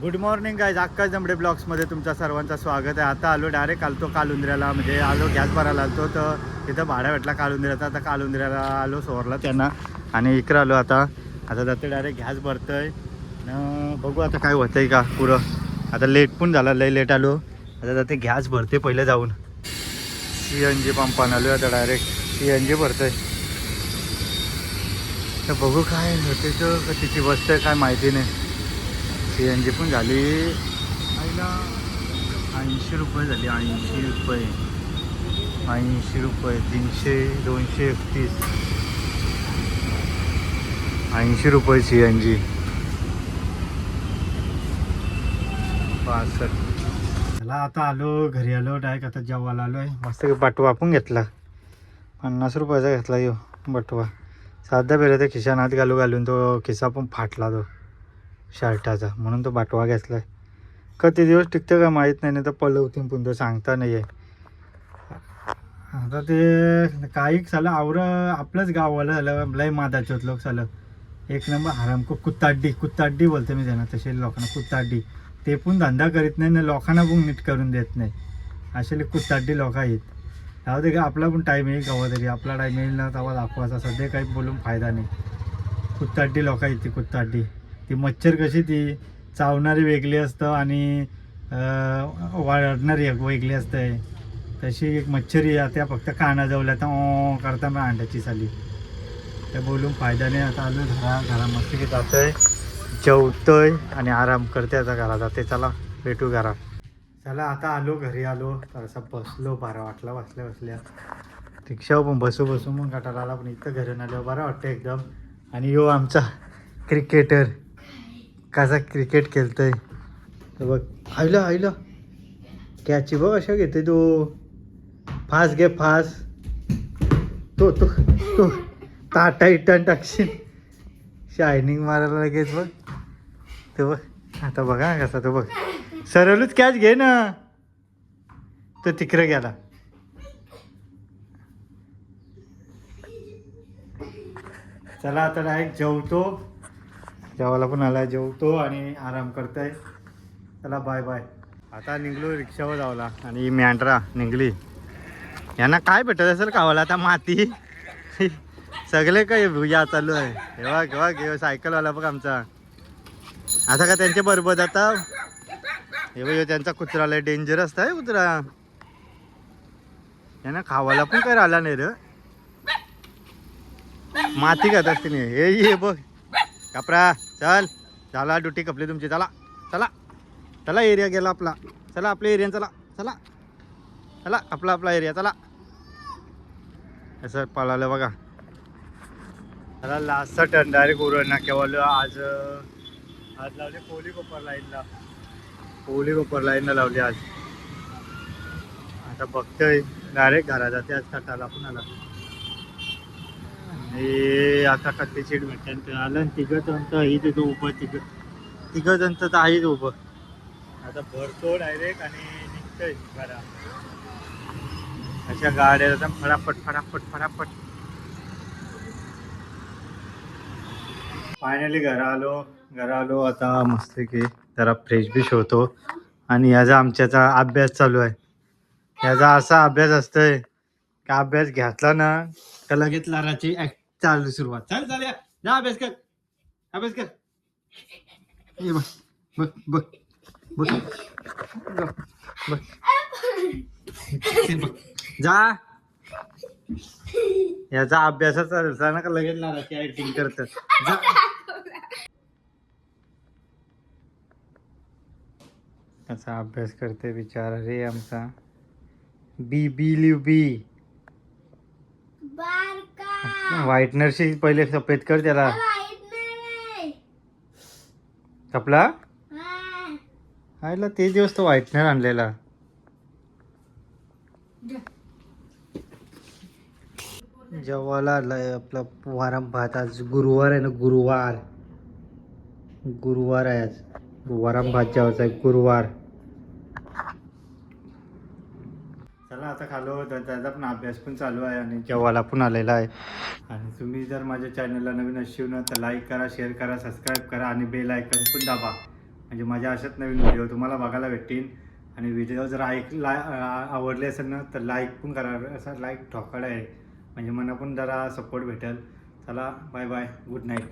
Good morning guys, आकाश दमडे ब्लॉग्समध्ये तुमच्या सर्वांचं स्वागत आहे. आता आलो डायरेक्ट आलतो कालुंद्र्याला, म्हणजे आलो गॅस भरायला आलतो तर तिथं भाडा भेटला कालुंद्र्याचा. आता कालुंद्र्याला आलो सोरला त्यांना आणि इकडं आलो. आता जाते डायरेक्ट गॅस भरतोय. बघू आता काय होतंय का पुरं. आता लेट पण झाला, लय लेट आलो. आता जाते गॅस भरते पहिले जाऊन. CNG पंपान आलो आता डायरेक्ट CNG भरतोय. तर बघू काय होते तर तिची बसतंय काय माहिती नाही. CNG पण झाली आईला 80 रुपये झाली. 80 रुपये 300 231 80 रुपये CNG 62. चला आता आलो घरी, आलो डायरेक्ट आता जेवायला आलो आहे. मस्त बटवा पण घेतला, 50 रुपयाचा घेतला यो बटवा. साधा पेला तर खिशात हात घालून तो खिसा पण फाटला तो शर्टाचा, म्हणून तो बाटवा घेतला आहे. किती दिवस टिकतं का माहीत नाही, तर पलवतीन पण तो सांगता नाही आहे. आता ते काही झालं आवरं आपलंच गाववालं झालं, लय मादाचे होत लोक झालं. एक नंबर हराम कुत्ताड्डी बोलते मी त्यांना, तसे लोकांना कुत्ताड्डी. ते पण धंदा करीत नाही ना, लोकांना पण नीट करून देत नाही. असे कुत्ताड्डी लोक आहेत. जाऊ दे का, आपला पण टाईम येईल केव्हा तरी, आपला टाईम येईल ना तेव्हा दाखवायचा. सध्या काही बोलून फायदा नाही. कुत्ताड्डी लोक आहेत ती कुत्ताड्डी. ती मच्छर कशी ती चावणारी वेगळी असतं आणि वाढणारी एक वेगळी असते. तशी एक मच्छरी आहे, त्या फक्त कानाजवळ आता ओ करता मग अंड्याची साली. त्या बोलून फायदा नाही. आता आलो घरा मस्त की जातोय, जेवतोय आणि आराम करते. आता घरा जाते. चला भेटू घरा. चला आता आलो घरी, आलो थोडासा बसलो, बरा वाटला बसल्या रिक्षावर पण बसू मग गटाला आला. पण इथं घरून आल्यावर बरं वाटतं एकदम. आणि यो आमचा क्रिकेटर कसा क्रिकेट खेळतोय तर बघ. आईला कॅची बघ अशा घेते तो. फास्ट घे फास्ट. तो ताटा इटन टाकशील, शायनिंग मारायला लगेच बघ. तो बघ आता बघा कसा तो बघ. सरळच कॅच घे ना. तो तिकडे गेला. चला आता डायरेक्ट जेवतो. जेवायला पण आला, जेवतो आणि आराम करतोय. चला बाय बाय. आता निघलो रिक्षावर जावला आणि मँड्रा निघली. यांना काय भेटत असेल खावाला आता, माती सगळे काय या चालू आहे. केव्हा घेऊ सायकलवाला बघ आमचा. आता का त्यांच्या बरोबर आता हे बघ, त्यांचा कुत्रा लय डेंजर असतं कुत्रा. यांना खावायला पण काय राहिला नाही रे. माती खात असते नाही. हे बघ कपरा, चल झाला ड्युटी कपली तुमची. चला एरिया गेला आपला. चला आपल्या एरिया चला आपला एरिया चला. असं पळालं बघा. चला लास्टचा टर्न डायरेक्ट उरण केव्हा आज लावली कोहली कोपर लाईनला लावली आज. आता बघतोय डायरेक्ट घरा जाते आज कटाला पण आला. आणि आता कट्टी सीट भेटते आलं. तिघं ही तिथं उभं, तिघं जण तर आहेच उभं. आता भरतो डायरेक्ट आणि निघतोय घरा. अशा गाड्या फटाफट. फायनली घरा आलो. आता मस्त की जरा फ्रेश होतो. आणि याचा आमच्याचा अभ्यास चालू आहे. याचा असा अभ्यास असतोय का, अभ्यास घेतला ना का लगेच लाराची चालू सुरुवात. चल जा अभ्यास कर. ये बघ जा. याचा अभ्यास चालू ना का लगेच लाराची ऍक्टिंग करत जा. असा अभ्यास करते बिचारा रे आमचा. बी व्हाईटनरशी पहिले सफेद कर त्याला. कपला आयला ते दिवस तो व्हाईटनर आणलेला. जेवायला आलाय आपला वारम भात. आज गुरुवार आहे ना, गुरुवार आहे आज. वारम भात जेवायचा आहे गुरुवार. चला आता खालो. त्याचा पण अभ्यास पण चालू आहे आणि जेवायला पण आलेला आहे. आणि तुम्ही जर माझ्या चॅनलला नवीन असाल ना तर लाईक करा, शेअर करा, सबस्क्राईब करा आणि बेल आयकॉन पण दाबा. म्हणजे माझ्या अशाच नवीन व्हिडिओ तुम्हाला बघायला भेटतील. आणि व्हिडिओ जर आवडले असेल ना तर लाईक पण करा, असा लाईक ठोकायला आहे म्हणजे मला पण जरा सपोर्ट भेटेल. चला बाय बाय, गुड नाईट.